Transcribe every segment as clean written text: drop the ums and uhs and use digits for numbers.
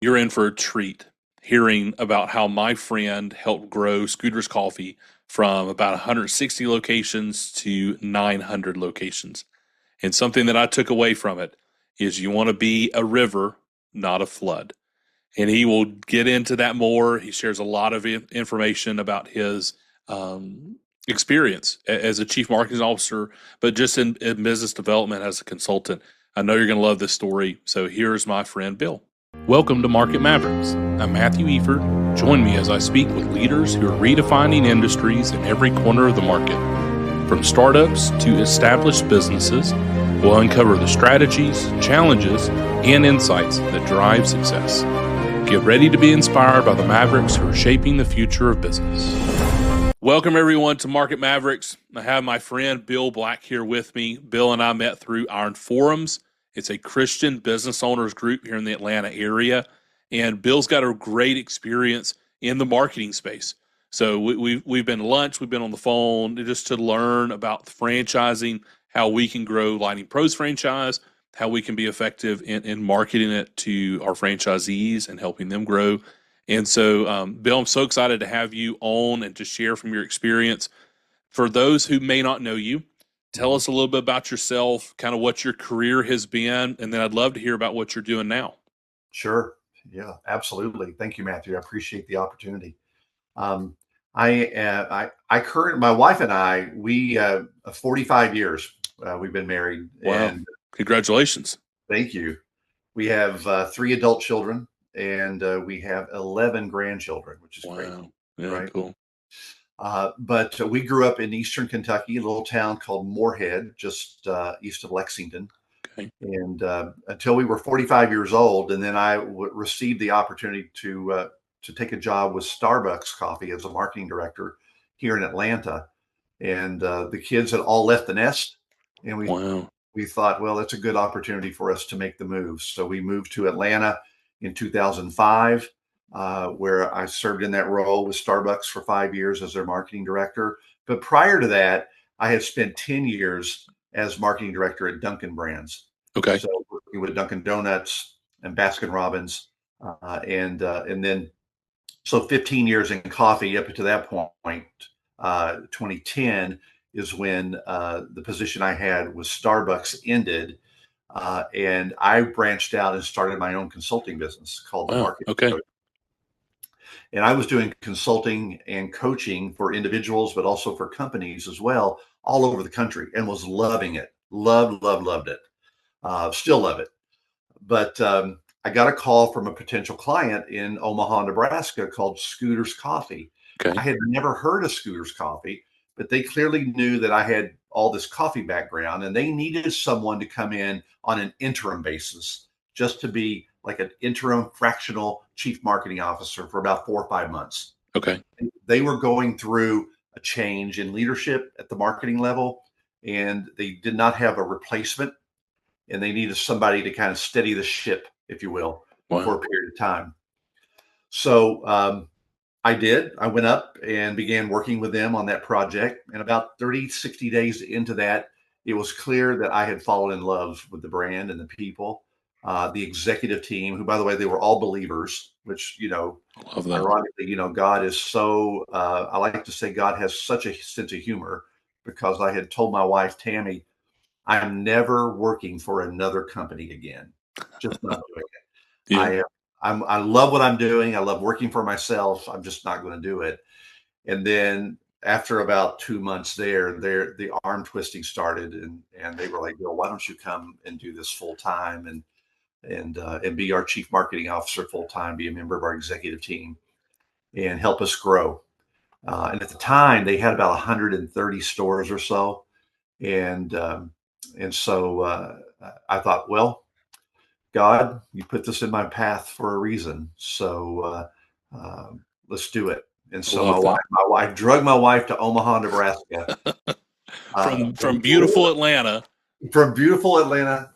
You're in for a treat hearing about how my friend helped grow Scooter's Coffee from about 160 locations to 900 locations. And something that I took away from it is you want to be a river, not a flood. And he will get into that more. He shares a lot of information about his experience as a chief marketing officer, but just in business development as a consultant. I know you're going to love this story. So here's my friend Bill. Welcome to Market Mavericks. I'm Matthew Eford. Join me as I speak with leaders who are redefining industries in every corner of the market. From startups to established businesses, we'll uncover the strategies, challenges, and insights that drive success. Get ready to be inspired by the Mavericks who are shaping the future of business. Welcome, everyone, to Market Mavericks. I have my friend Bill Black here with me. Bill and I met through Iron Forums. It's a Christian business owners group here in the Atlanta area. And Bill's got a great experience in the marketing space. So we've been to lunch, we've been on the phone just to learn about franchising, how we can grow Lighting Pros franchise, how we can be effective in marketing it to our franchisees and helping them grow. And so, Bill, I'm so excited to have you on and to share from your experience. For those who may not know you, tell us a little bit about yourself, kind of what your career has been, and then I'd love to hear about what you're doing now. Sure. Yeah, absolutely. Thank you, Matthew. I appreciate the opportunity. Um, my wife and I, 45 years we've been married, Wow. and Congratulations. thank you. We have three adult children, and we have 11 grandchildren, which is crazy, Wow. Yeah, right? cool. But we grew up in Eastern Kentucky, a little town called Moorhead, just east of Lexington. Okay. And until we were 45 years old, and then I received the opportunity to take a job with Starbucks Coffee as a marketing director here in Atlanta. And the kids had all left the nest, and Wow. we thought, well, that's a good opportunity for us to make the move. So we moved to Atlanta in 2005, where I served in that role with Starbucks for 5 years as their marketing director. But prior to that, I had spent 10 years as marketing director at Dunkin Brands. Okay. So working with Dunkin' Donuts and Baskin Robbins, and then so 15 years in coffee up to that point. 2010 is when the position I had with Starbucks ended, and I branched out and started my own consulting business called the Wow. Market Okay. Coach. And I was doing consulting and coaching for individuals, but also for companies as well, all over the country, and was loving it. Loved it. Still love it. But I got a call from a potential client in Omaha, Nebraska called Scooter's Coffee. I Okay. had never heard of Scooter's Coffee, but they clearly knew that I had all this coffee background, and they needed someone to come in on an interim basis, just to be like an interim fractional chief marketing officer for about 4 or 5 months. Okay. They were going through a change in leadership at the marketing level, and they did not have a replacement, and they needed somebody to kind of steady the ship, if you will, for Wow. a period of time. So I did. I went up and began working with them on that project. And about 30, 60 days into that, it was clear that I had fallen in love with the brand and the people, the executive team, who, by the way, they were all believers, which, I love that. ironically, God is so, I like to say God has such a sense of humor, because I had told my wife, Tammy, I'm never working for another company again. Just not doing it. Yeah. I love what I'm doing. I love working for myself. I'm just not going to do it. And then after about 2 months the arm twisting started, and they were like, "Bill, why don't you come and do this full time, and be our chief marketing officer full time, be a member of our executive team, and help us grow." And at the time, they had about 130 stores or so, and so I thought, well, God, you put this in my path for a reason. So let's do it. And I so love that. my wife drug my wife to Omaha, Nebraska, From beautiful Atlanta. from beautiful Atlanta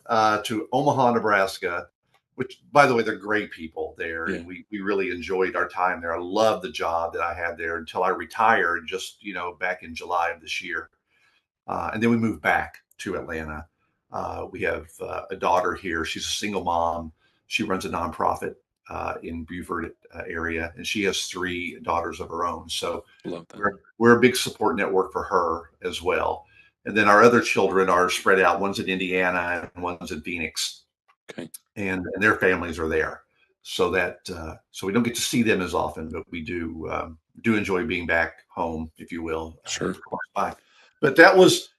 to Omaha, Nebraska. Which, by the way, they're great people there, Yeah. and we really enjoyed our time there. I loved the job that I had there until I retired, just back in July of this year, and then we moved back to Atlanta. We have a daughter here. She's a single mom. She runs a nonprofit, in Beaufort area, and she has 3 daughters of her own. So Love that. we're a big support network for her as well. And then our other children are spread out. One's in Indiana and one's in Phoenix, Okay. and their families are there. So that so we don't get to see them as often, but we do enjoy being back home, if you will. Sure. But that was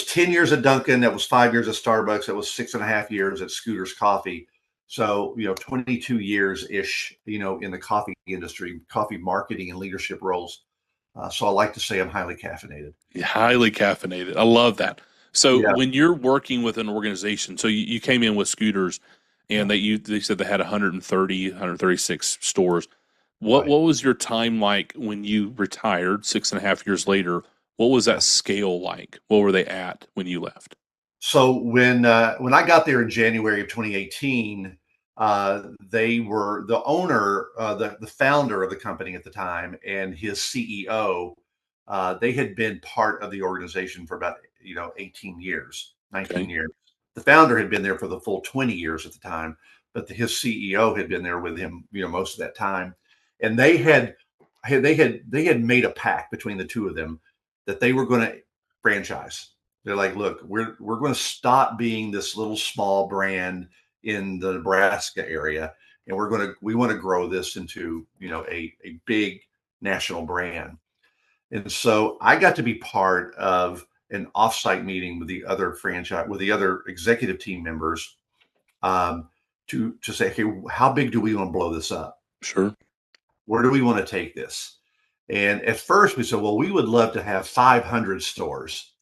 10 years at Dunkin'. That was 5 years at Starbucks. That was 6.5 years at Scooter's Coffee. So 22 years ish, in the coffee industry, coffee marketing and leadership roles. So I like to say I'm highly caffeinated. Highly caffeinated. I love that. So Yeah. when you're working with an organization, so you came in with Scooters, and they said they had 130, 136 stores. What Right. was your time like when you retired 6.5 years later? What was Yeah. that scale like? What were they at when you left? So when I got there in January of 2018, they were the owner, the founder of the company at the time, and his CEO. They had been part of the organization for about 18 years, 19 Okay. years. The founder had been there for the full 20 years at the time, but his CEO had been there with him, most of that time. And they had made a pact between the two of them that they were going to franchise. They're like, look, we're going to stop being this little small brand in the Nebraska area, and we want to grow this into a big national brand. And so I got to be part of an offsite meeting with the other executive team members, to say, okay, how big do we want to blow this up? Sure. Where do we want to take this? And at first we said, well, we would love to have 500 stores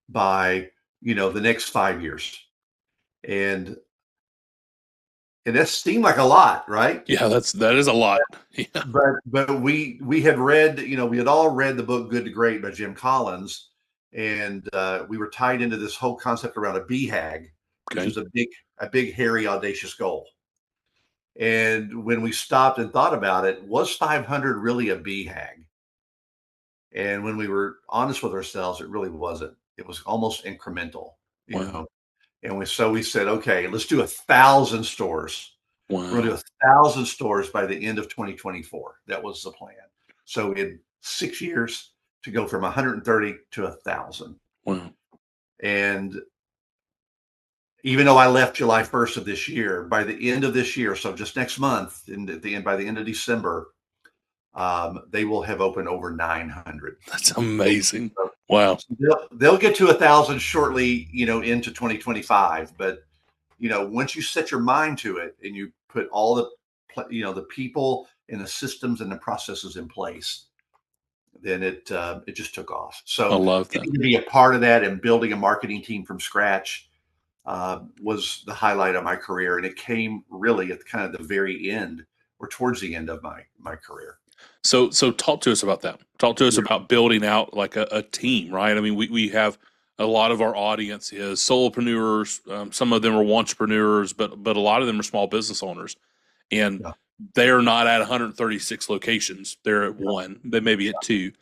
by the next 5 years. And that seemed like a lot, right? Yeah, that is a lot. Yeah. But we had read, we had all read the book Good to Great by Jim Collins, and we were tied into this whole concept around a BHAG, which Okay. is a big hairy audacious goal. And when we stopped and thought about it, was 500 really a BHAG? And when we were honest with ourselves, it really wasn't. It was almost incremental, you Wow. know. And we said, okay, let's do 1,000 stores. We're going to Wow. do 1,000 stores by the end of 2024. That was the plan. So in 6 years to go from 130 to 1,000. Wow. And even though I left July 1st of this year, by the end of this year, so just next month, by the end of December, they will have opened over 900. That's amazing. Wow. So they'll get to 1,000 shortly, into 2025. But once you set your mind to it and you put all the people and the systems and the processes in place, then it just took off. I So love that. getting to be a part of that and building a marketing team from scratch was the highlight of my career, and it came really at kind of the very end or towards the end of my career. So talk to us about that. Talk to us Yeah. about building out like a team, right? I mean, we have a lot of our audience is solopreneurs. Some of them are entrepreneurs, but a lot of them are small business owners, and Yeah. they're not at 136 locations. They're at Yeah. one. They may be at two.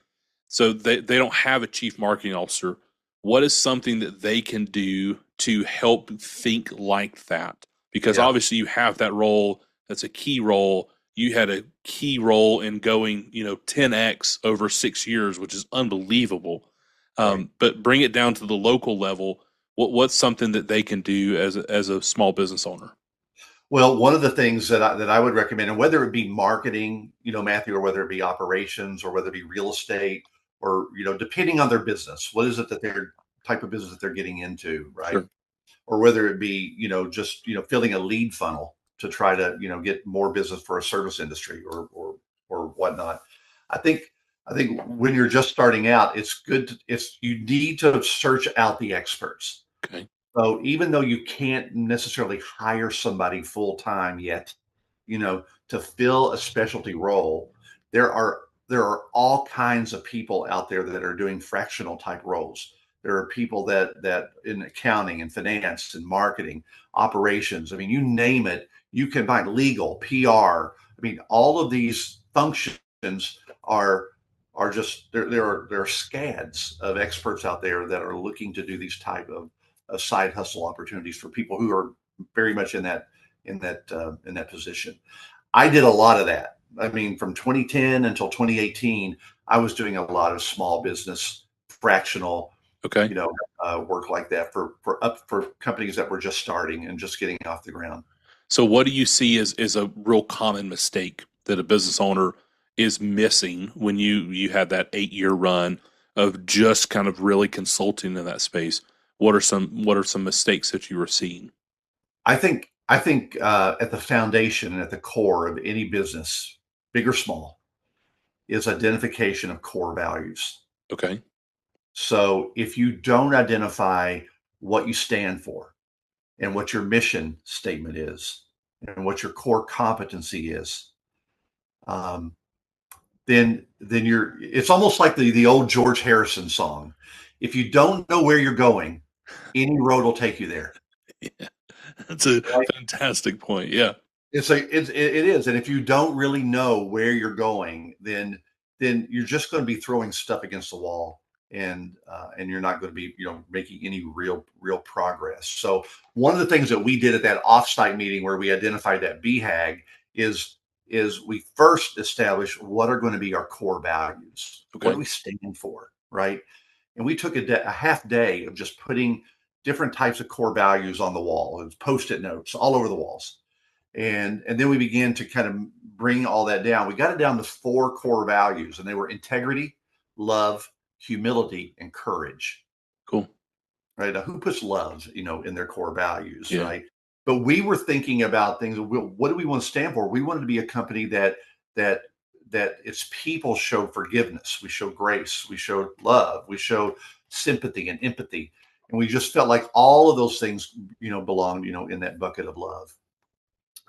So they don't have a chief marketing officer. What is something that they can do to help think like that? Because Yeah. obviously you have that role. That's a key role. You had a key role in going, 10x over 6 years, which is unbelievable. Right. But bring it down to the local level. What's something that they can do as a small business owner? Well, one of the things that I would recommend, and whether it be marketing, Matthew, or whether it be operations, or whether it be real estate, or depending on their business, what is it that their type of business that they're getting into, right? Sure. Or whether it be just filling a lead funnel to try to get more business for a service industry or whatnot. I think I think when you're just starting out, you need to search out the experts. Okay. So even though you can't necessarily hire somebody full time yet, to fill a specialty role, there are all kinds of people out there that are doing fractional type roles. There are people that in accounting and finance and marketing, operations. I mean, you name it, you can find legal, PR. I mean, all of these functions are just there are scads of experts out there that are looking to do these type of side hustle opportunities for people who are very much in that position. I did a lot of that. I mean, from 2010 until 2018, I was doing a lot of small business fractional, Okay. work like that for companies that were just starting and just getting off the ground. So what do you see as a real common mistake that a business owner is missing when you had that 8 year run of just kind of really consulting in that space? What are some mistakes that you were seeing? I think at the foundation and at the core of any business, big or small, is identification of core values. Okay. So if you don't identify what you stand for and what your mission statement is and what your core competency is, um, then it's almost like the old George Harrison song. If you don't know where you're going, any road will take you there. Yeah. That's a Right? fantastic point. Yeah. It is, and if you don't really know where you're going, then you're just going to be throwing stuff against the wall, and you're not going to be making any real progress. So one of the things that we did at that offsite meeting where we identified that BHAG is we first established what are going to be our core values. What do Okay. we stand for, right? And we took a half day of just putting different types of core values on the wall. It was post-it notes all over the walls, and then we began to kind of bring all that down. We got it down to 4 core values, and they were integrity, love, humility, and courage. Cool. Right? Now, who puts love, in their core values, Yeah. right? But we were thinking about things. What do we want to stand for? We wanted to be a company that that its people show forgiveness, we show grace, we show love, we show sympathy and empathy, and we just felt like all of those things, belonged, in that bucket of love.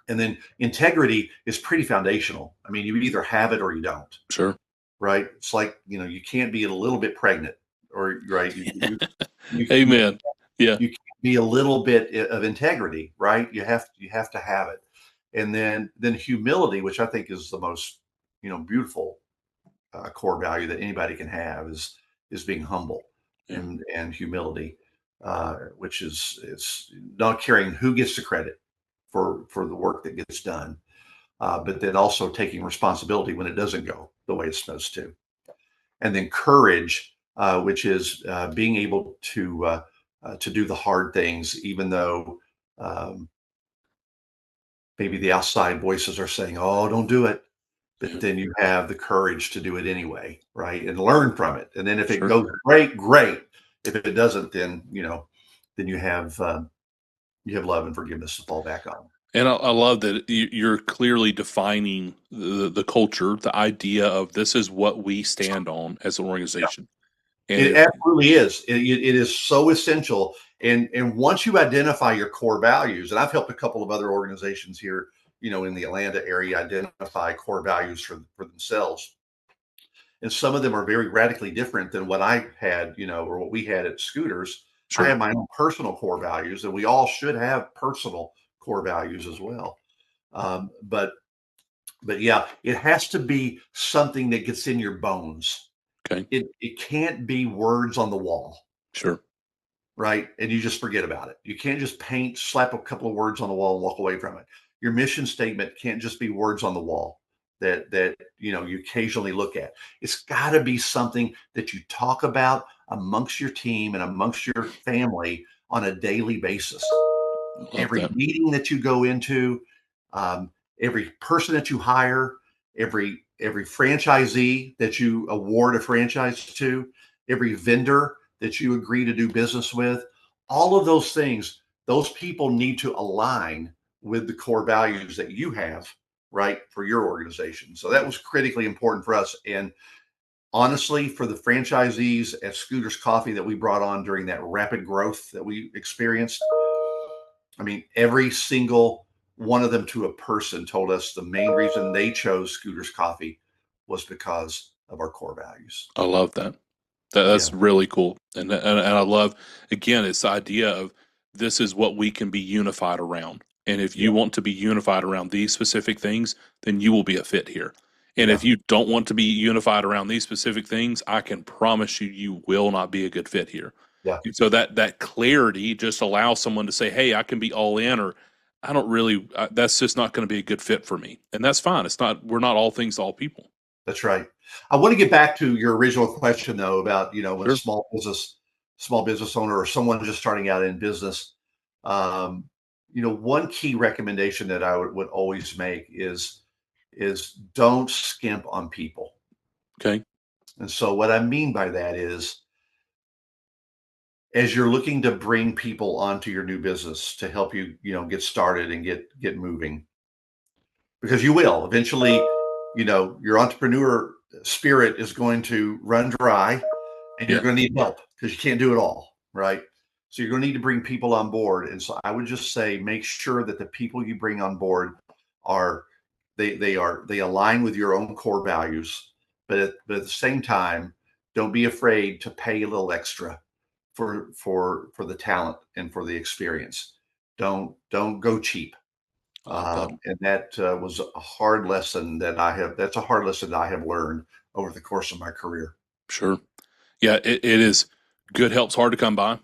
And then integrity is pretty foundational. I mean, you either have it or you don't, Sure. right? It's like, you can't be a little bit pregnant, or right. You Amen. Yeah. you can't be a little bit of integrity, right? You have to have it. And then humility, which I think is the most, beautiful core value that anybody can have, is being humble, Yeah. and humility, which is it's not caring who gets the credit for the work that gets done, but then also taking responsibility when it doesn't go the way it's supposed to. And then courage, which is being able to do the hard things, even though um, maybe the outside voices are saying, "Oh, don't do it." But Yeah. then you have the courage to do it anyway, right? And learn from it. And then if it Sure. goes great, great. If it doesn't, then then you have love and forgiveness to fall back on. And I love that you're clearly defining the culture, the idea of this is what we stand on as an organization. And It if absolutely is. It is so essential. And once you identify your core values, and I've helped a couple of other organizations here, in the Atlanta area, identify core values for themselves. And some of them are very radically different than what I had, or what we had at Scooters. I sure, have my own personal core values, and we all should have personal core values as well. But yeah, it has to be something that gets in your bones. okay, It can't be words on the wall, sure, right? And you just forget about it. You can't just slap a couple of words on the wall and walk away from it. Your mission statement can't just be words on the wall that you occasionally look at. It's got to be something that you talk about amongst your team and amongst your family on a daily basis. I love Every that. meeting that you go into, um, every person that you hire, every franchisee that you award a franchise to, every vendor that you agree to do business with, all of those things, those people need to align with the core values that you have, right, for your organization. So that was critically important for us. And honestly, for the franchisees at Scooters Coffee that we brought on during that rapid growth that we experienced, I mean, every single one of them to a person told us the main reason they chose Scooters Coffee was because of our core values. I love that. Yeah. That's really cool. And I love, again, it's the idea of this is what we can be unified around. And if Yeah. you want to be unified around these specific things, then you will be a fit here. And if Yeah. you don't want to be unified around these specific things, I can promise you, you will not be a good fit here. Yeah. And so that clarity just allows someone to say, "Hey, I can be all in," or I don't really, that's just not going to be a good fit for me. And that's fine. We're not all things to all people. That's right. I want to get back to your original question though about, when Sure. small business owner or someone just starting out in business. Um, one key recommendation that I would always make is don't skimp on people. Okay. And so what I mean by that is as you're looking to bring people onto your new business to help you, get started and get moving, because you will eventually, your entrepreneur spirit is going to run dry and you're Yeah. going to need help because you can't do it all, right? So you're going to need to bring people on board. And so I would just say make sure that the people you bring on board are they align with your own core values, but at the same time, don't be afraid to pay a little extra for the talent and for the experience. Don't go cheap. I love that. And that was a hard lesson that I have. That's a hard lesson that I have learned over the course of my career. Sure. Yeah. It is good help's hard to come by.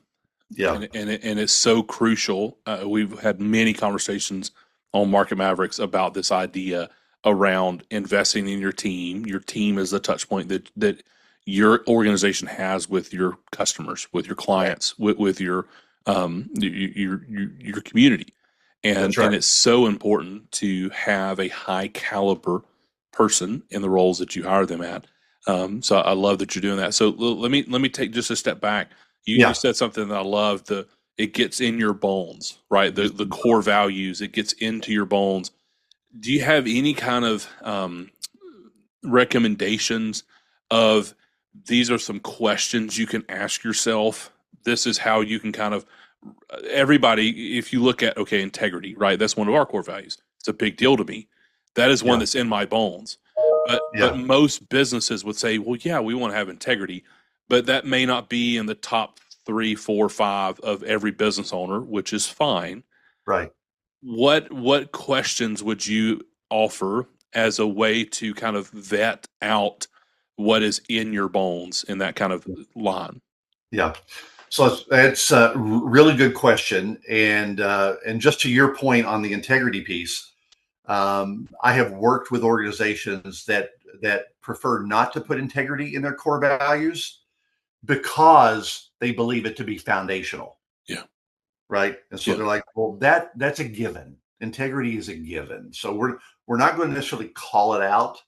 Yeah, And it's so crucial. We've had many conversations on Market Mavericks about this idea around investing in your team. Your team is the touch point that your organization has with your customers, with your right. clients, with your community, That's and right. it's so important to have a high caliber person in the roles that you hire them at. So I love that you're doing that. So let me take just a step back. You Yeah. said something that I love. It gets in your bones, right? The core values. It gets into your bones. Do you have any kind of recommendations of these are some questions you can ask yourself? This is how you can kind of everybody. If you look at integrity, right? That's one of our core values. It's a big deal to me. That is one Yeah. that's in my bones. But Yeah. most businesses would say, well, yeah, we want to have integrity, but that may not be in the top three, four, five of every business owner, which is fine. Right. What questions would you offer as a way to kind of vet out what is in your bones in that kind of line? Yeah. So it's a really good question, and just to your point on the integrity piece, I have worked with organizations that prefer not to put integrity in their core values because they believe it to be foundational, Yeah, right? And so yeah, they're like, well, that's a given. Integrity is a given. So we're not going to necessarily call it out.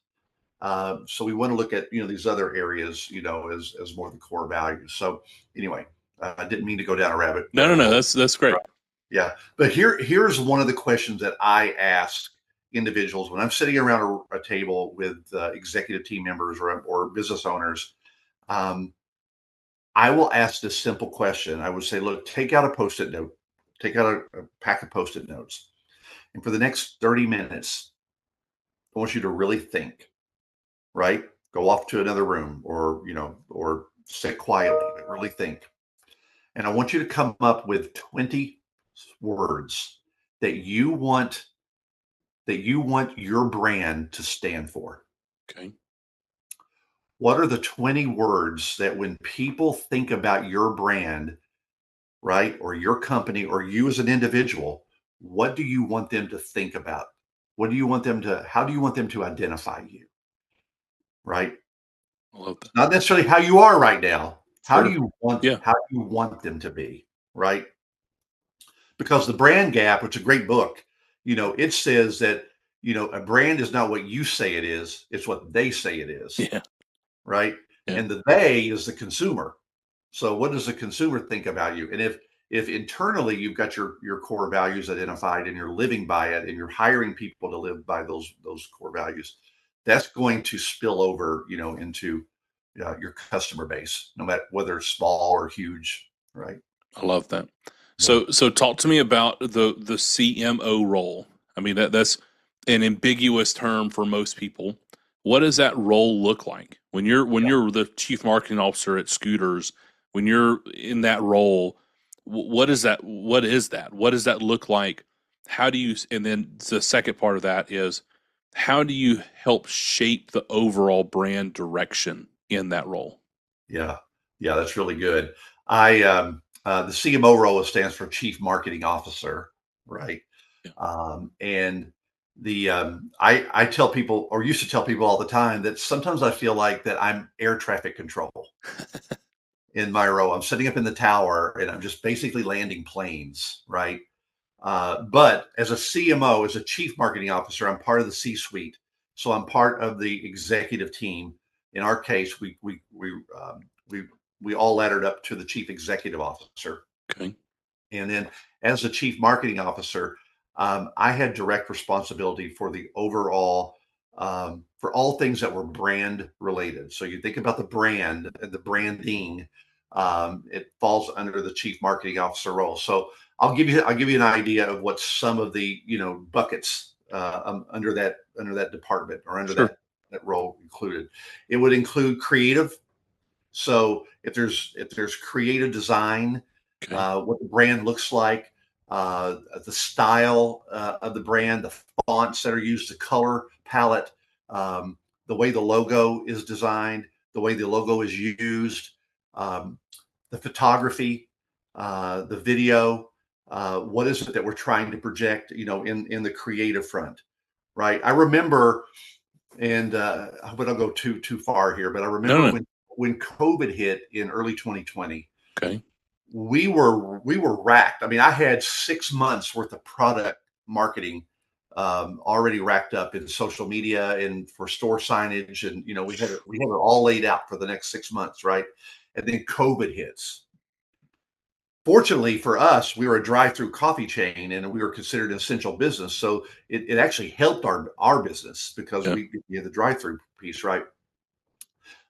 So we want to look at these other areas, as more of the core values. So anyway, I didn't mean to go down a no. hole. That's great. Yeah, but here's one of the questions that I ask individuals when I'm sitting around a table with executive team members or business owners. Um, I will ask this simple question. I would say, look, take out a post-it note, take out a pack of post-it notes, and for the next 30 minutes, I want you to really think. Right? Go off to another room or sit quietly, but really think. And I want you to come up with 20 words that you want your brand to stand for. Okay, What are the 20 words that when people think about your brand, right, or your company or you as an individual, what do you want them to think about? How do you want them to identify you? Right? I love that. Not necessarily how you are right now. How do Sure. you want Yeah, how do you want them to be, right? Because the brand gap, which is a great book, it says that, a brand is not what you say it is, it's what they say it is, yeah, right? yeah. And the they is the consumer. So what does the consumer think about you? And if internally you've got your core values identified and you're living by it and you're hiring people to live by those core values, that's going to spill over, into your customer base, no matter whether it's small or huge, right? I love that. Yeah. So talk to me about the CMO role. I mean that's an ambiguous term for most people. What does that role look like when you're the chief marketing officer at Scooters? When you're in that role, what is that? What is that? What does that look like? How do you? And then the second part of that is how do you help shape the overall brand direction in that role? Yeah, yeah, that's really good. The CMO role stands for Chief Marketing Officer, right? Yeah. And I tell people, or used to tell people all the time, that sometimes I feel like that I'm air traffic control in my role. I'm sitting up in the tower and I'm just basically landing planes, right? But as a CMO, as a chief marketing officer, I'm part of the C-suite, so I'm part of the executive team. In our case, we we all laddered up to the chief executive officer, Okay. and then as the chief marketing officer, I had direct responsibility for the overall for all things that were brand related. So you think about the brand and the branding, it falls under the chief marketing officer role. So I'll give you an idea of what some of the buckets under that department or under Sure. that role included. It would include creative. So if there's creative design, Okay. what the brand looks like, the style of the brand, the fonts that are used, the color palette, um, the way the logo is designed, the way the logo is used, um, the photography, the video. What is it that we're trying to project? In the creative front, right? I remember, and I hope I don't go too far here, but I No, remember no. when COVID hit in early 2020, Okay. we were racked. I mean, I had 6 months worth of product marketing already racked up in social media and for store signage, and we had it all laid out for the next 6 months, right? And then COVID hits. Fortunately for us, we were a drive-through coffee chain and we were considered an essential business. So it actually helped our business because Yeah. we had the drive-through piece, right?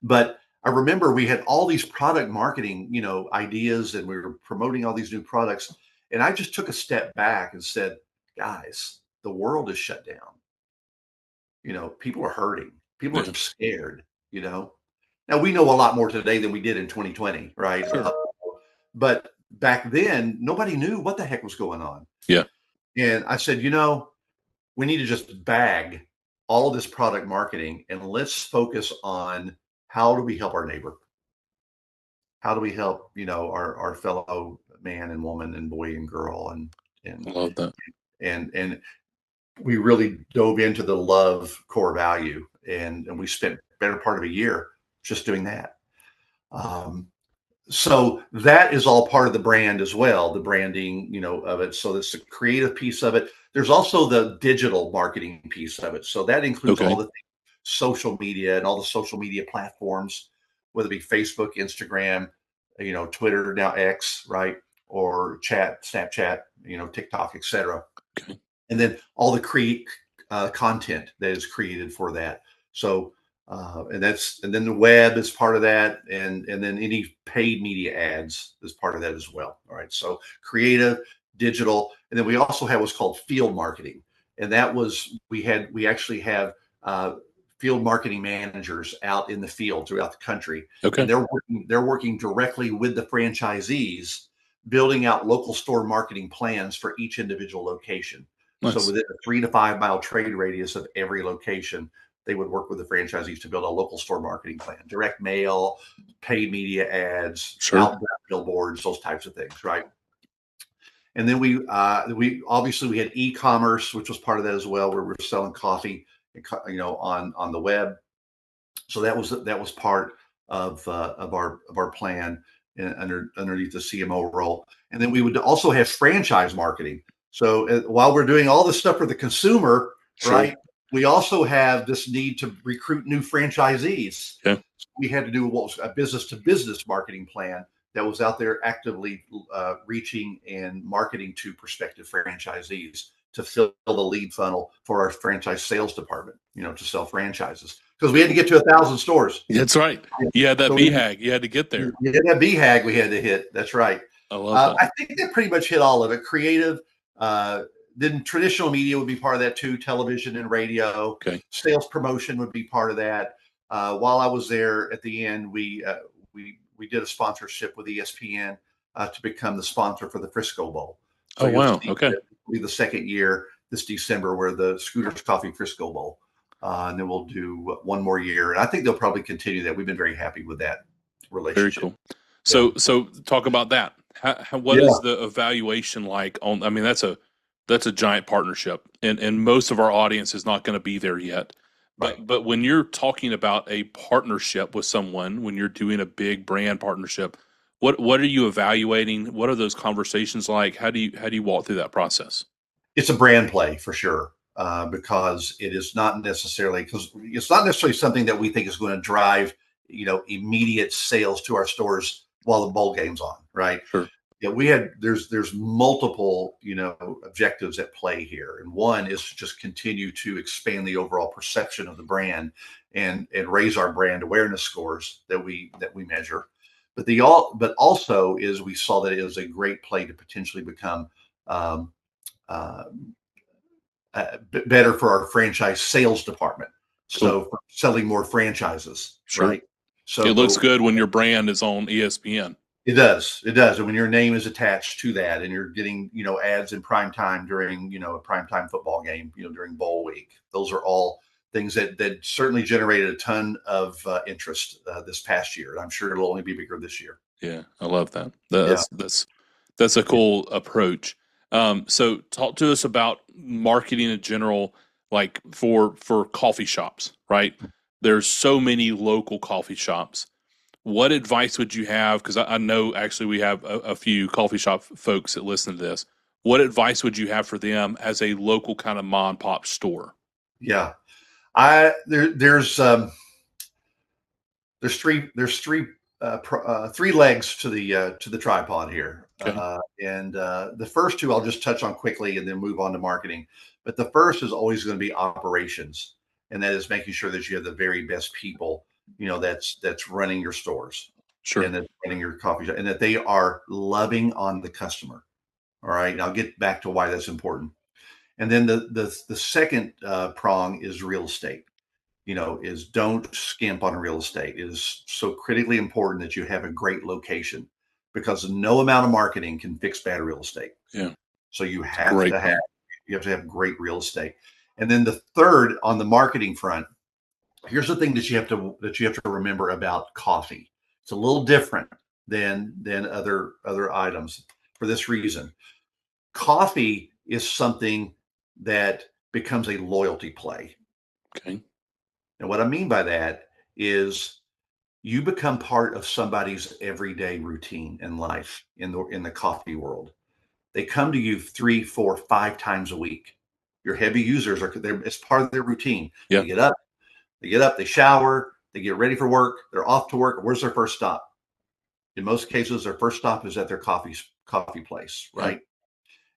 But I remember we had all these product marketing, ideas, and we were promoting all these new products. And I just took a step back and said, guys, the world is shut down. People are hurting. People are Yeah. scared, you know. Now we know a lot more today than we did in 2020, right? Sure. But back then, nobody knew what the heck was going on. Yeah. And I said, we need to just bag all of this product marketing and let's focus on how do we help our neighbor? How do we help, our fellow man and woman and boy and girl I and love that. and we really dove into the love core value and we spent better part of a year just doing that. Um, so that is all part of the brand as well, the branding, of it. So that's the creative piece of it. There's also the digital marketing piece of it. So that includes all Okay. the social media and all the social media platforms, whether it be Facebook, Instagram, Twitter, now X, right? Or chat, Snapchat, TikTok, etc. Okay. And then all the create content that is created for that. So and then the web is part of that, and then any paid media ads is part of that as well. All right, so creative, digital, and then we also have what's called field marketing, and that was we actually have field marketing managers out in the field throughout the country, and Okay. they're working directly with the franchisees, building out local store marketing plans for each individual location. So Nice. within a 3 to 5 mile trade radius of every location, they would work with the franchisees to build a local store marketing plan, direct mail, paid media ads, Sure. outbound billboards, those types of things, right? And then we obviously we had e-commerce, which was part of that as well, where we're selling coffee, on the web. So that was part of our plan underneath the CMO role. And then we would also have franchise marketing. So while we're doing all this stuff for the consumer, Sure. right, we also have this need to recruit new franchisees. Yeah. We had to do what was a business to business marketing plan that was out there actively reaching and marketing to prospective franchisees to fill the lead funnel for our franchise sales department, to sell franchises because we had to Cool. get to 1,000 stores. That's right. You had that So we BHAG. You had to get there. had that BHAG we had to hit. That's right. I love that. I think that pretty much hit all of it. Creative, uh, then traditional media would be part of that too. Television and radio, Okay. sales promotion would be part of that. While I was there, at the end, we did a sponsorship with ESPN to become the sponsor for the Frisco Bowl. So Oh, you'll wow. see Okay. that will be the second year this December where the Scooters Coffee Frisco Bowl. And then we'll do one more year. And I think they'll probably continue that. We've been very happy with that Very relationship. cool. Yeah. So talk about that. What Yeah. is the evaluation like on? I mean, that's That's a giant partnership, and most of our audience is not going to be there yet. Right. But when you're talking about a partnership with someone, when you're doing a big brand partnership, what are you evaluating? What are those conversations like? How do you walk through that process? It's a brand play for sure, because it's not necessarily something that we think is going to drive immediate sales to our stores while the bowl game's on, right? Sure. Yeah, we had there's multiple objectives at play here, and one is to just continue to expand the overall perception of the brand and raise our brand awareness scores that we measure. But also is we saw that it was a great play to potentially become um, uh, better for our franchise sales department. Cool. So for selling more franchises, Sure. right? It looks So good when your brand is on ESPN. it does. It does. And when your name is attached to that and you're getting, ads in prime time during, a prime time football game, during bowl week, those are all things that certainly generated a ton of interest this past year. And I'm sure it'll only be bigger this year. Yeah, I love that. Yeah. That's a cool approach. So talk to us about marketing in general, like for coffee shops, right? There's so many local coffee shops. What advice would you have? Because I know actually we have a few coffee shop folks that listen to this. What advice would you have for them as a local kind of mom and pop store? Yeah. I there there's three legs to the tripod here, Okay, and the first two I'll just touch on quickly and then move on to marketing. But the first is always going to be operations, and that is making sure that you have the very best people, that's running your stores sure. and that's running your coffee shop, and that they are loving on the customer. All right, and I'll get back to why that's important. And then the second prong is real estate. Is don't skimp on real estate. It is so critically important that you have a great location because no amount of marketing can fix bad real estate. Yeah, So it's a great point. you have to have great real estate. And then the third on the marketing front, here's the thing that you have to remember about coffee. It's a little different than other items for this reason. Coffee is something that becomes a loyalty play. Okay, And what I mean by that is you become part of somebody's everyday routine in life in the coffee world. They come to you 3, 4, 5 times a week. Your heavy users it's part of their routine. yeah, They get up, they shower, they get ready for work, they're off to work. Where's their first stop? In most cases, their first stop is at their coffee place, yeah. right?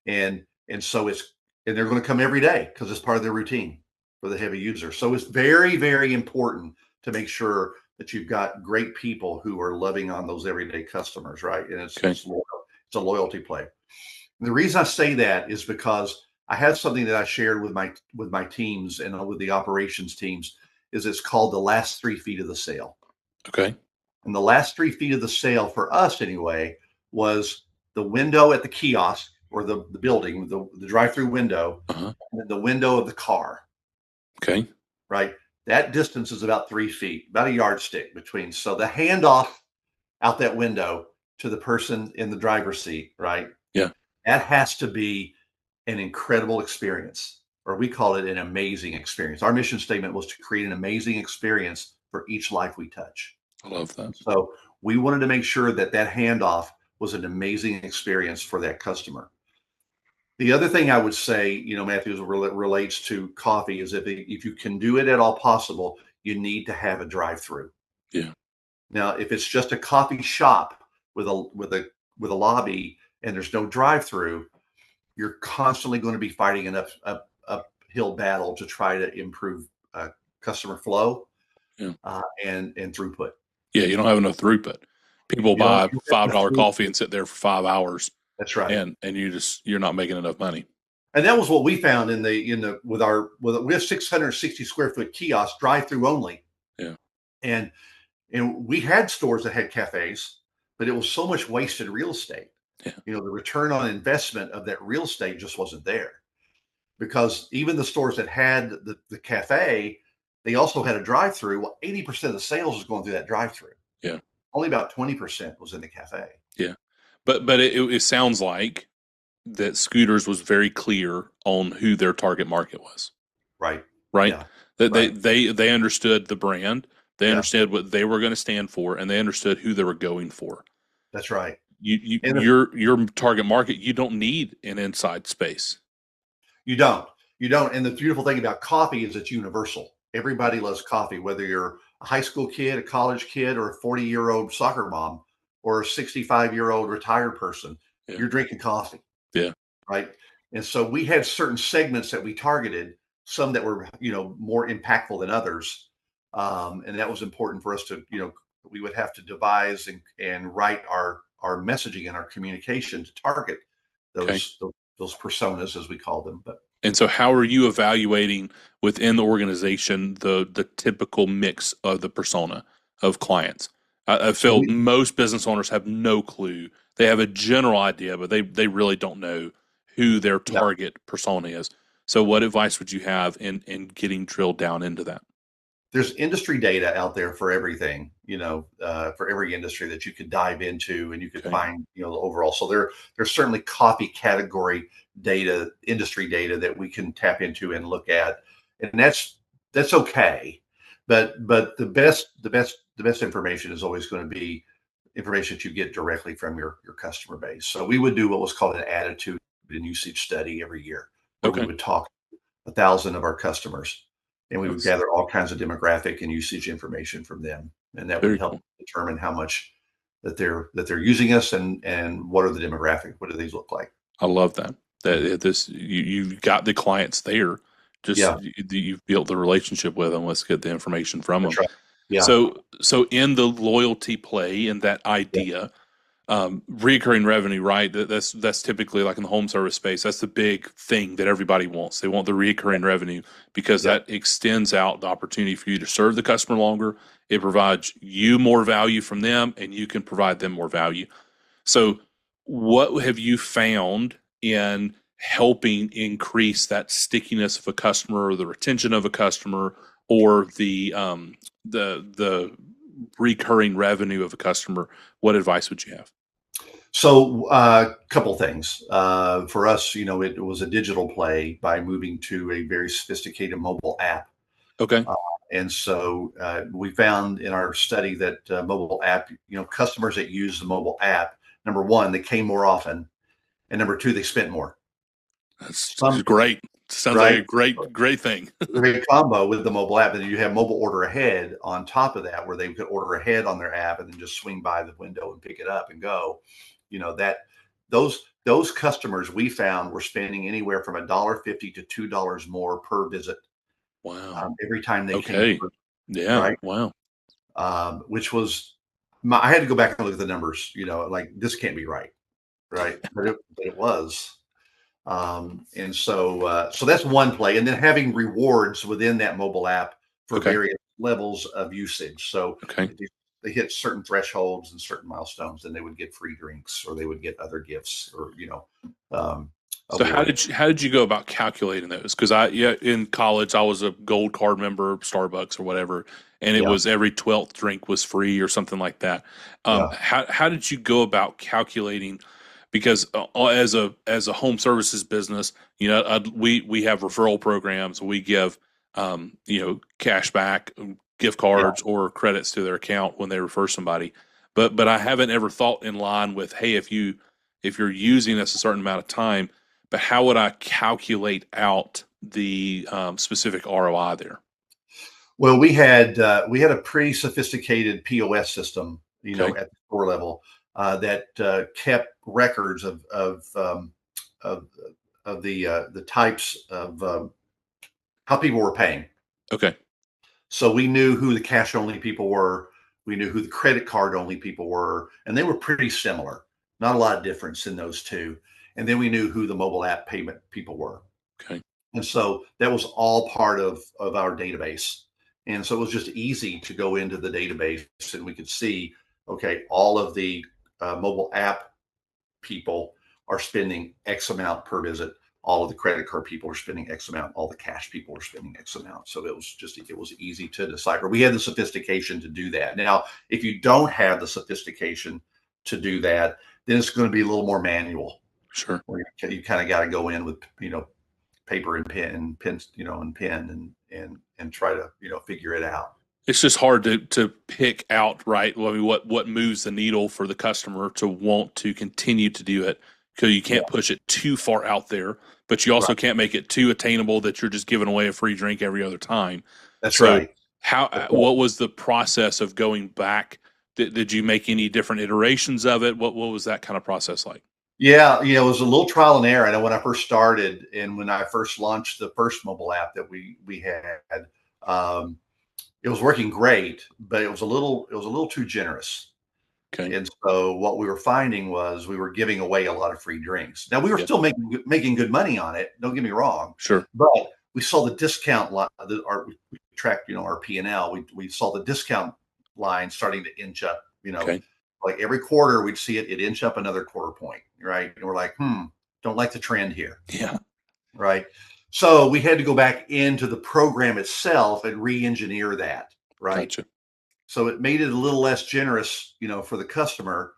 And so they're going to come every day because it's part of their routine for the heavy user. So it's very, very important to make sure that you've got great people who are loving on those everyday customers, right? And it's Okay, it's loyal. It's a loyalty play. And the reason I say that is because I have something that I shared with my teams and with the operations teams is it's called the last 3 feet of the sale. okay. And the last 3 feet of the sale for us anyway was the window at the kiosk or the building, the drive-through window, Uh-huh. and the window of the car, Okay. right? That distance is about 3 feet, about a yardstick between. So the handoff out that window to the person in the driver's seat, right? Yeah. That has to be an incredible experience, or we call it an amazing experience. Our mission statement was to create an amazing experience for each life we touch. I love that. So we wanted to make sure that that handoff was an amazing experience for that customer. The other thing I would say, Matthew, as it relates to coffee is if you can do it at all possible, you need to have a drive-through. Yeah. Now, if it's just a coffee shop with a lobby and there's no drive-through, you're constantly going to be fighting an uphill battle to try to improve customer flow Yeah. and throughput. Yeah. You don't have enough throughput. People buy You don't have $5 enough coffee throughput. and sit there for 5 hours, That's right. and you're not making enough money. And that was what we found with we have 660 square foot kiosk drive through only. Yeah. And we had stores that had cafes, but it was so much wasted real estate. Yeah. The return on investment of that real estate just wasn't there because even the stores that had the cafe, they also had a drive through. Well, 80% of the sales was going through that drive through. Yeah. Only about 20% was in the cafe. Yeah. But it sounds like that Scooters was very clear on who their target market was, Right. right? Yeah. That Right. they understood the brand, they Yeah. understood what they were going to stand for, and they understood who they were going for. That's right. You And your target market, you don't need an inside space. you don't. You don't. And the beautiful thing about coffee is it's universal. Everybody loves coffee, whether you're a high school kid, a college kid, or a 40-year-old soccer mom, or a 65-year-old retired person. Yeah, You're drinking coffee, yeah, right? And so we had certain segments that we targeted, some that were, more impactful than others. And that was important for us to, we would have to devise and write our messaging and our communication to target okay. those personas, as we call them. But And so, how are you evaluating within the organization the typical mix of the persona of clients? I so feel we most business owners have no clue. They have a general idea, but they really don't know who their yeah, target persona is. So, what advice would you have in getting drilled down into that? there's industry data out there for everything, for every industry that you could dive into and you could Okay, find, the overall. So there's certainly coffee category data, industry data that we can tap into and look at, and that's okay. But the best information is always going to be information that you get directly from your customer base. So we would do what was called an attitude and usage study every year, where we okay, would talk 1,000 of our customers, and we would that's gather all kinds of demographic and usage information from them, and that would very help cool. determine how much that they're using us, and what are the demographic, what do these look like. I love that. Mhm. That this you've got the clients there. Just Yeah, you've built the relationship with them. Let's get the information from that's them. right. Yeah, So in the loyalty play and that yeah, idea, recurring revenue, right? That's typically like in the home service space. That's the big thing that everybody wants. They want the recurring revenue because yep. that extends out the opportunity for you to serve the customer longer. It provides you more value from them, and you can provide them more value. So, what have you found in helping increase that stickiness of a customer, or the retention of a customer, or the recurring revenue of a customer? What advice would you have? So, couple things. For us, it was a digital play by moving to a very sophisticated mobile app. Okay, Uh, and so we found in our study that mobile app, customers that use the mobile app, number one, they came more often, and number two, they spent more. that's Some great. Sounds like right, a great thing. great combo with the mobile app, and you have mobile order ahead on top of that, where they could order ahead on their app and then just swing by the window and pick it up and go. That those customers we found were spending anywhere from $1.50 to $2 more per visit, Wow. every time they came Okay. through, Yeah. right? Wow. Which was I had to go back and look at the numbers. Like this can't be right, right? But it was. And so that's one play, and then having rewards within that mobile app for Okay. various levels of usage. So Okay. if they hit certain thresholds and certain milestones, then they would get free drinks, or they would get other gifts, or um, So how awards. did you go about calculating those? Because in college I was a gold card member, Starbucks or whatever, and it Yeah, was every 12th drink was free or something like that. yeah, How did you go about calculating? Because as a home services business, we have referral programs. We give cash back, gift yeah. cards, or credits to their account when they refer somebody. But I haven't ever thought in line with, hey, if you're using this a certain amount of time, but how would I calculate out the specific ROI there? Well, we had a pretty sophisticated POS system, Okay. at the store level, that kept records of the types of how people were paying. Okay. So we knew who the cash only people were. We knew who the credit card only people were, and they were pretty similar. Not a lot of difference in those two. And then we knew who the mobile app payment people were. Okay. And so that was all part of our database. And so it was just easy to go into the database, and we could see, okay, all of the mobile app people are spending X amount per visit. All of the credit card people are spending X amount. All the cash people are spending X amount. So it was easy to decipher. We had the sophistication to do that. Now, if you don't have the sophistication to do that, then it's going to be a little more manual. Sure. where you kind of got to go in with, paper and pens, and pen and try to, figure it out. It's just hard to pick out, right? I mean, what moves the needle for the customer to want to continue to do it, because you Yeah, can't push it too far out there, but you also right. can't make it too attainable that you're just giving away a free drink every other time. That's So right. how That's right. what was the process of going back? Did you make any different iterations of it? What was that kind of process like? Yeah, it was a little trial and error. I know when I first started and when I first launched the first mobile app that we had, um, it was working great, but it was a little too generous. Okay. And so what we were finding was we were giving away a lot of free drinks. Now we were Yeah. still making good money on it. Don't get me wrong, Sure. but we saw the discount line. We tracked, our P&L. We saw the discount line starting to inch up. Okay. Like every quarter we'd see it inch up another quarter point, right? And we're like, don't like the trend here, Yeah. right? So we had to go back into the program itself and re-engineer that, right? Gotcha. So it made it a little less generous, for the customer.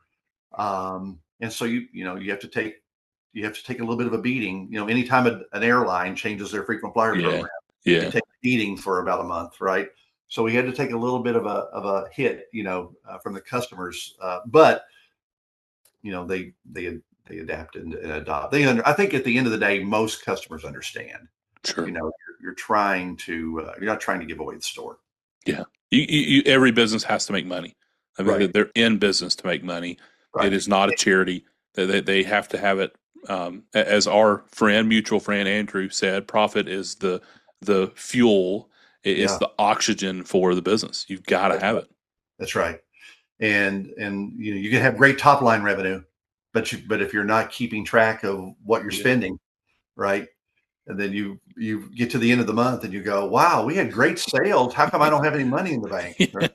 And so you have to take a little bit of a beating. Anytime an airline changes their frequent flyer Yeah. program, you Yeah. take a beating for about a month, right? So we had to take a little bit of a hit, from the customers, but they adapt and adopt. I think at the end of the day, most customers understand. Sure. You're not trying to give away the store, Yeah. Every business has to make money. I mean, right? they're in business to make money. It Right. is not a charity. They have to have it. As our mutual friend Andrew said, profit is the fuel. It's Yeah, the oxygen for the business. You've got to that's have right. it. That's right. And you can have great top line revenue, but if you're not keeping track of what you're Yeah. spending, right? And then you get to the end of the month and you go, wow, we had great sales. How come I don't have any money in the bank? Right?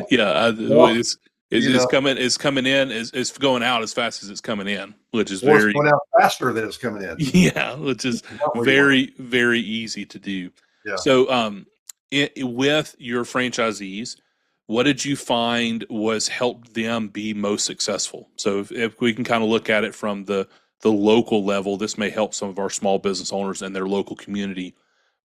Yeah. Yeah. Well, It's, you it's know, coming. It's coming in. It's going out as fast as it's coming in, which is or it's very going out faster than it's coming in. yeah, which is Not where you want very, very easy to do. it. Yeah. So, with your franchisees, what did you find was helped them be most successful? So, if we can kind of look at it from the local level, this may help some of our small business owners and their local community.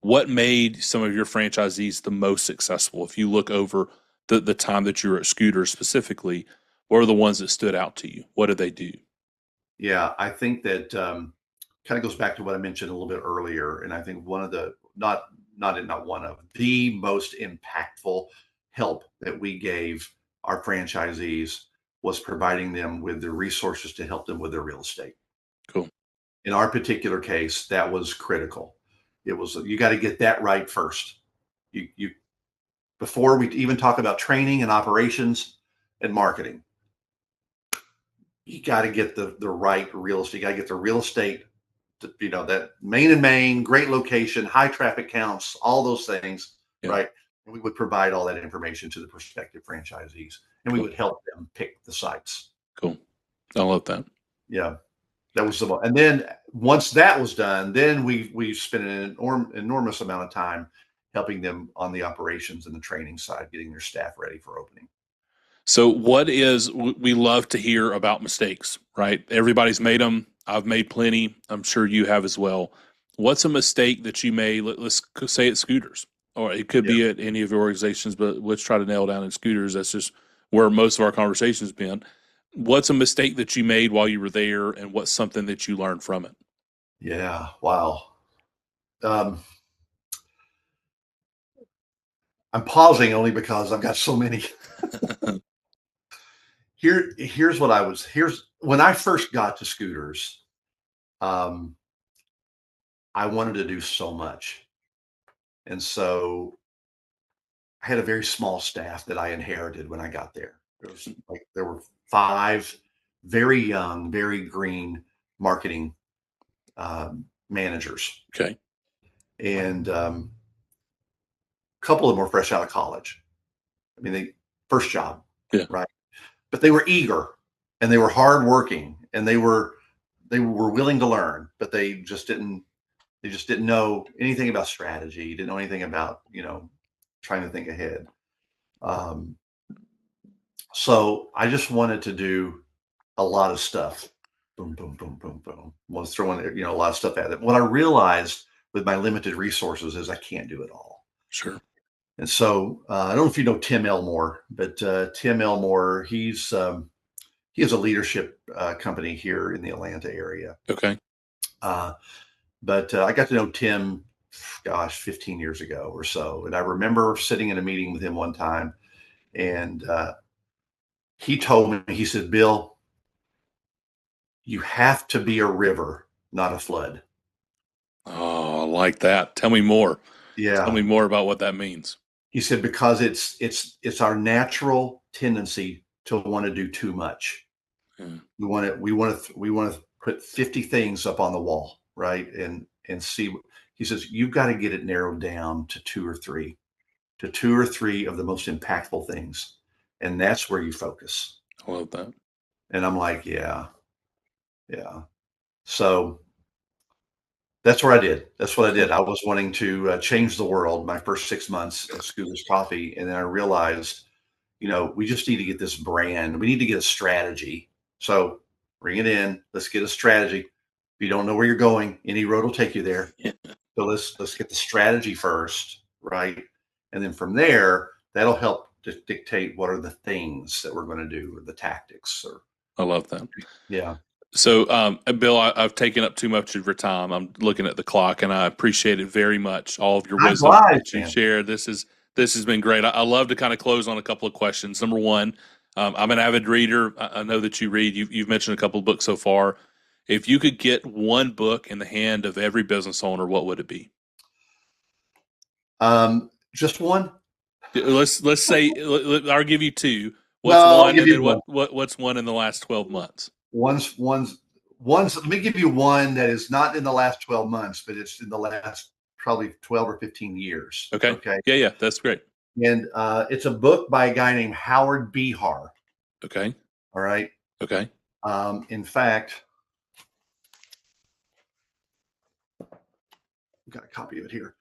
What made some of your franchisees the most successful? If you look over the time that you were at Scooter specifically, what are the ones that stood out to you? What did they do? Yeah. I think that kind of goes back to what I mentioned a little bit earlier. And I think one of the not one of the most impactful help that we gave our franchisees was providing them with the resources to help them with their real estate. Cool. In our particular case, that was critical. It was you got to get that right first. You before we even talk about training and operations and marketing, you got to get the right real estate. You got to get the real estate that main and main, great location, high traffic counts, all those things, Yeah. right? And we would provide all that information to the prospective franchisees, and we Cool. would help them pick the sites. Cool. I love that. Yeah, that was the one. And then once that was done, then we spent an enormous amount of time helping them on the operations and the training side, getting their staff ready for opening. So, we love to hear about mistakes, right? Everybody's made them. I've made plenty. I'm sure you have as well. What's a mistake that you made? Let's say it's Scooters, or it could Yeah, be at any of your organizations, but let's try to nail down in Scooters. That's just where most of our conversation's been. What's a mistake that you made while you were there, and what's something that you learned from it? yeah, wow. Um, I'm pausing only because I've got so many. Here's when I first got to Scooters. Um, I wanted to do so much, and so I had a very small staff that I inherited when I got there. There were 5 very young, very green marketing managers, Okay. and a couple of them were fresh out of college. I mean, they first job, Yeah. right? But they were eager and they were hardworking and they were willing to learn, but they just didn't know anything about strategy, didn't know anything about trying to think ahead. So I just wanted to do a lot of stuff. boom, boom, boom, boom, boom. Was throwing, a lot of stuff at it. What I realized with my limited resources is I can't do it all. Sure. And so I don't know if you know Tim Elmore, but Tim Elmore, he has a leadership company here in the Atlanta area. Okay. Uh, but I got to know Tim, gosh, 15 years ago or so. And I remember sitting in a meeting with him one time, and he told me, he said, Bill, you have to be a river, not a flood. Oh, I like that. Tell me more. Tell Yeah. me more about what that means. He said, because it's our natural tendency to want to do too much. Yeah, We want to put 50 things up on the wall, right? And see. He says you've got to get it narrowed down to two or three of the most impactful things, and that's where you focus. I love that. And I'm like, yeah, yeah. So that's what I did. That's what I did. I was wanting to change the world my first 6 months at Scooter's Coffee, and then I realized, we just need to get this brand. We need to get a strategy. So bring it in. Let's get a strategy. If you don't know where you're going, any road will take you there. Yeah, So let's get the strategy first, right? And then from there, that'll help to dictate what are the things that we're going to do, or the tactics, or I love that. yeah. So, Bill, I've taken up too much of your time. I'm looking at the clock, and I appreciate it very much. All of your Time wisdom flies, that you've man. shared. This has been great. I love to kind of close on a couple of questions. Number one, I'm an avid reader. I know that you read. You've mentioned a couple of books so far. If you could get one book in the hand of every business owner, what would it be? Just one. Let's say I'll give you two. No, What's I'll one, give and you then one. what's one in the last 12 months? One's. Let me give you one that is not in the last 12 months, but it's in the last probably 12 or 15 years. Okay. Okay. Yeah, that's great. And it's a book by a guy named Howard Behar. Okay. All right. Okay. In fact, I've got a copy of it here.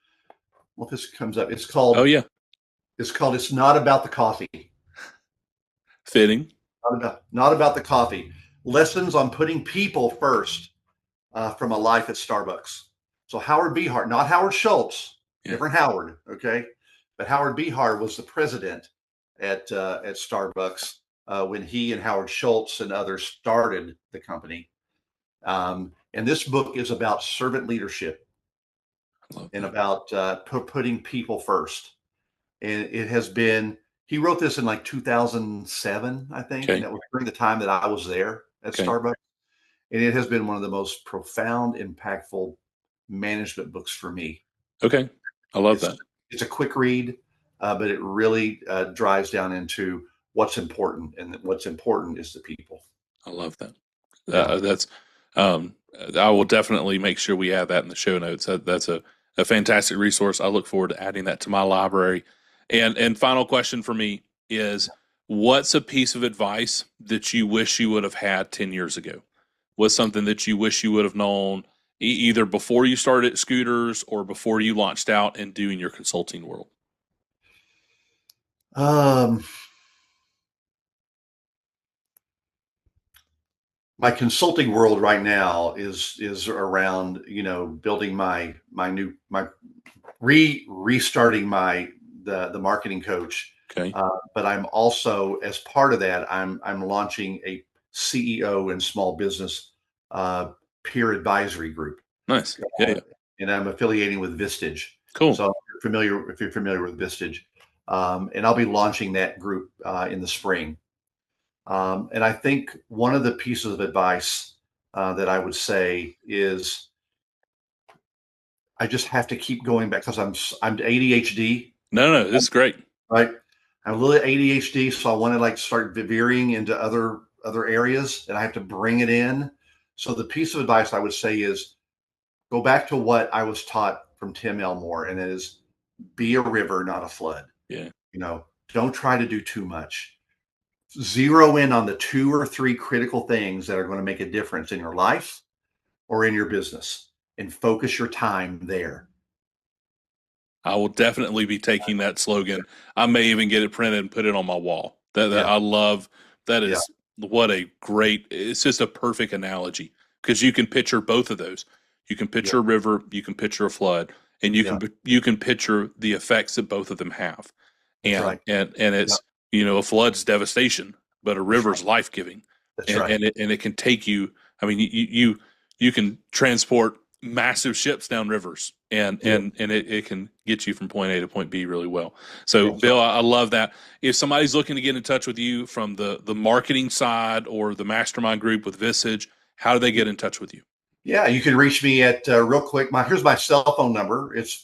Well, this comes up. It's Oh called. yeah. It's not about the coffee. Fitting. Not about the coffee. Lessons on putting people first from a life at Starbucks. So Howard Behar, not Howard Schultz, Yeah. different Howard, okay, but Howard Behar was the president at Starbucks when he and Howard Schultz and others started the company. And this book is about servant leadership I love and that. about putting people first. And it has been. He wrote this in like 2007, I think, and Okay. that was during the time that I was there at Okay. Starbucks. And it has been one of the most profound, impactful management books for me. Okay. I love It's that. it's a quick read, but it really drives down into what's important, and what's important is the people. I love that. Yeah. That's um, I will definitely make sure we add that in the show notes. That's a fantastic resource. I look forward to adding that to my library. And final question for me is, what's a piece of advice that you wish you would have had 10 years ago? What's something that you wish you would have known either before you started at Scooters or before you launched out and doing your consulting world? Um, my consulting world right now is around building my restarting the marketing coach. Okay. But I'm also, as part of that, I'm launching a CEO and small business uh, peer advisory group, Nice. Yeah. and I'm affiliating with Vistage. Cool. So if you're familiar with Vistage, and I'll be launching that group in the spring. And I think one of the pieces of advice that I would say is I just have to keep going back because I'm ADHD, No, this is great. right? I'm a little ADHD, so I want to like start veering into other areas, and I have to bring it in. So the piece of advice I would say is go back to what I was taught from Tim Elmore, and it is be a river, not a flood. Yeah. Don't try to do too much. Zero in on the two or three critical things that are going to make a difference in your life or in your business, and focus your time there. I will definitely be taking that slogan. I may even get it printed and put it on my wall. That Yeah, I love. That yeah, is what a great, it's just a perfect analogy because you can picture both of those. You can picture a river, you can picture a flood, and you can picture the effects that both of them have. That's right. And it's, a flood's devastation, but a river's life-giving. That's right. And it can take you, I mean, you can transport massive ships down rivers and it can get you from point A to point B really well. So Bill, I love that. If somebody's looking to get in touch with you from the marketing side or the mastermind group with Visage, how do they get in touch with you? Yeah, you can reach me at real quick. Here's my cell phone number. It's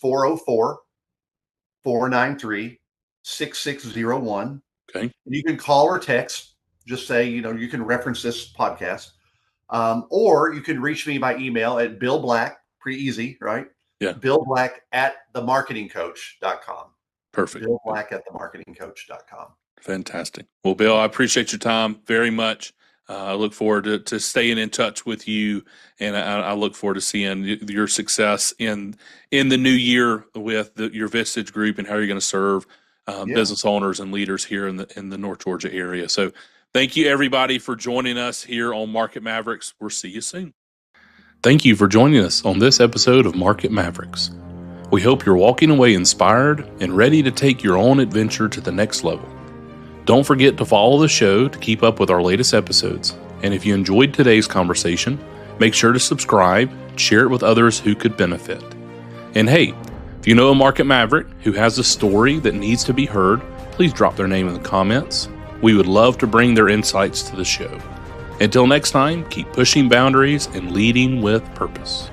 404-493-6601. Okay. You can call or text. Just say, you can reference this podcast. Or you can reach me by email at Bill Black. Pretty easy, right? Yeah. Bill Black at themarketingcoach.com. Perfect. Bill Black at themarketingcoach.com. Fantastic. Well, Bill, I appreciate your time very much. I look forward to staying in touch with you, and I look forward to seeing your success in the new year with your Visage group and how you're going to serve business owners and leaders here in the North Georgia area. So thank you, everybody, for joining us here on Market Mavericks. We'll see you soon. Thank you for joining us on this episode of Market Mavericks. We hope you're walking away inspired and ready to take your own adventure to the next level. Don't forget to follow the show to keep up with our latest episodes. And if you enjoyed today's conversation, make sure to subscribe, share it with others who could benefit. And hey, if you know a market maverick who has a story that needs to be heard, please drop their name in the comments. We would love to bring their insights to the show. Until next time, keep pushing boundaries and leading with purpose.